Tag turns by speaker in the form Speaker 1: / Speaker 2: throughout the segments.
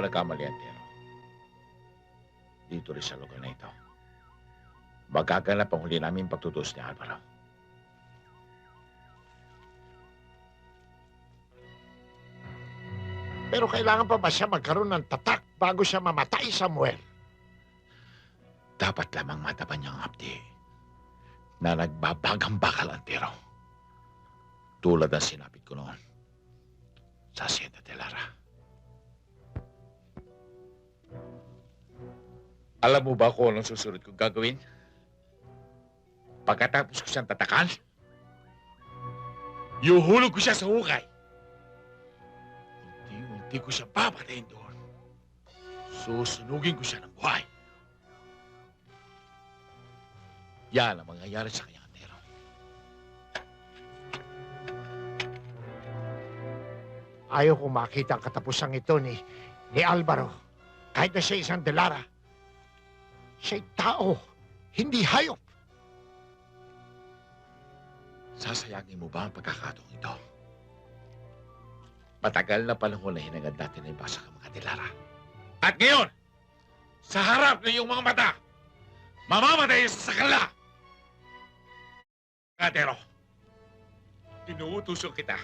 Speaker 1: nagkamali ang Tero. Dito rin sa lugar na ito. Magaganap ang huli namin pagtutuos ni Alvaro.
Speaker 2: Pero kailangan pa ba siya magkaroon ng tatak bago siya mamatay, Samuel?
Speaker 1: Dapat lamang matapan niyang abdi na nagbabagang bakal ang Tero. Tulad ang sinapit ko noon sa Hacienda de Lara. Alam mo ba kung anong susunod kong gagawin? Pagkatapos ko siyang tatakan, yuhulog ko siya sa hukay. Unti-unti ko siya papatayin doon. Susunugin ko siya ng buhay. Yan ang mangyayari sa kanyang Tero.
Speaker 2: Ayaw kong makita ang katapusang ito ni Alvaro. Kahit na siya isang Delara. Siya'y tao, hindi hayop.
Speaker 1: Sasayangin mo ba ang pagkakataong ito? Matagal na panahon na hinagad natin na ibasa ang mga Delara. At ngayon, sa harap ng iyong mga mata, mamamatay sa sakala! Tero, inuutusan kita.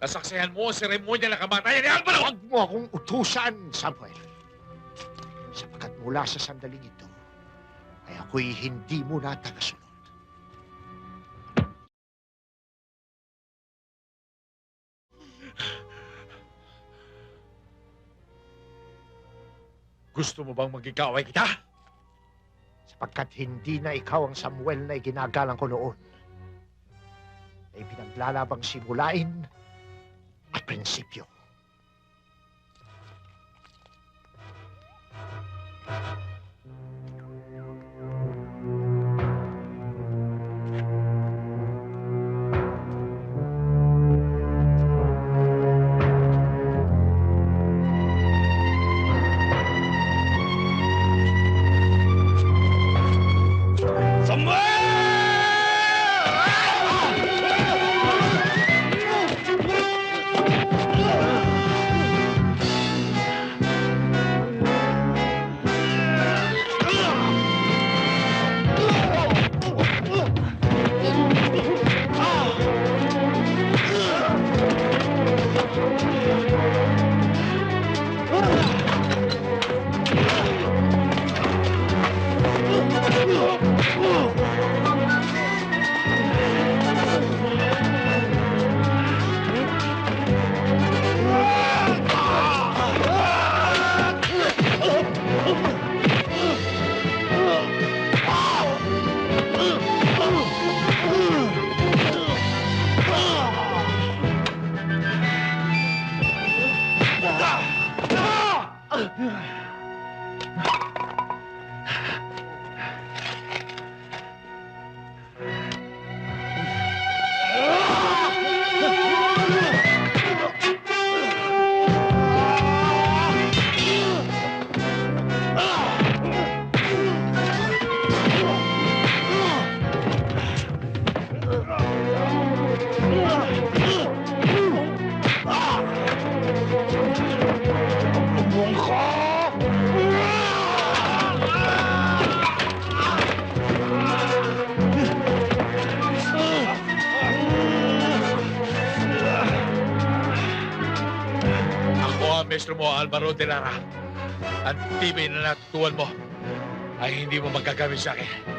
Speaker 1: Nasaksihan mo ang seremonya ng kamatayan ni Alvaro!
Speaker 2: Huwag mo akong utusan, Samuel. Sapagkat mula sa sandaling ito, ay ako'y hindi mo na tagasunod.
Speaker 1: Gusto mo bang magigaway kita?
Speaker 2: Sapagkat hindi na ikaw ang Samuel na iginagalang ko noon. Ay pinaglalabang simulain at prinsipyo.
Speaker 1: Maestro mo, Alvaro de Lara. Ang tibay na natutuan mo ay hindi mo magagamit sa akin.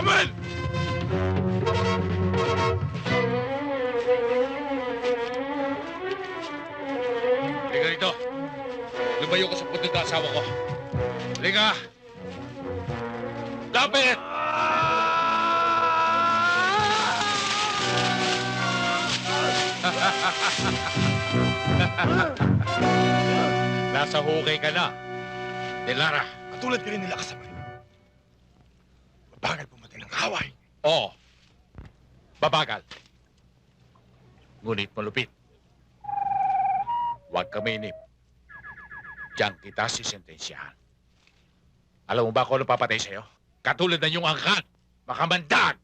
Speaker 1: Samuel! Halika rito. Lumayo ko sa puntod ng asawa ko. Halika! Lapit! Nasa hukay ka na. Delara.
Speaker 3: Katulad ka rin nila kasama. Mabagal pumatay ng kaway.
Speaker 1: Oo. Babagal. Ngunit malupit. Huwag ka mainip. Diyan kita sisentensyahan. Alam mo ba kung ano papatay sa'yo? Katulad na yung angkan. Makamandag!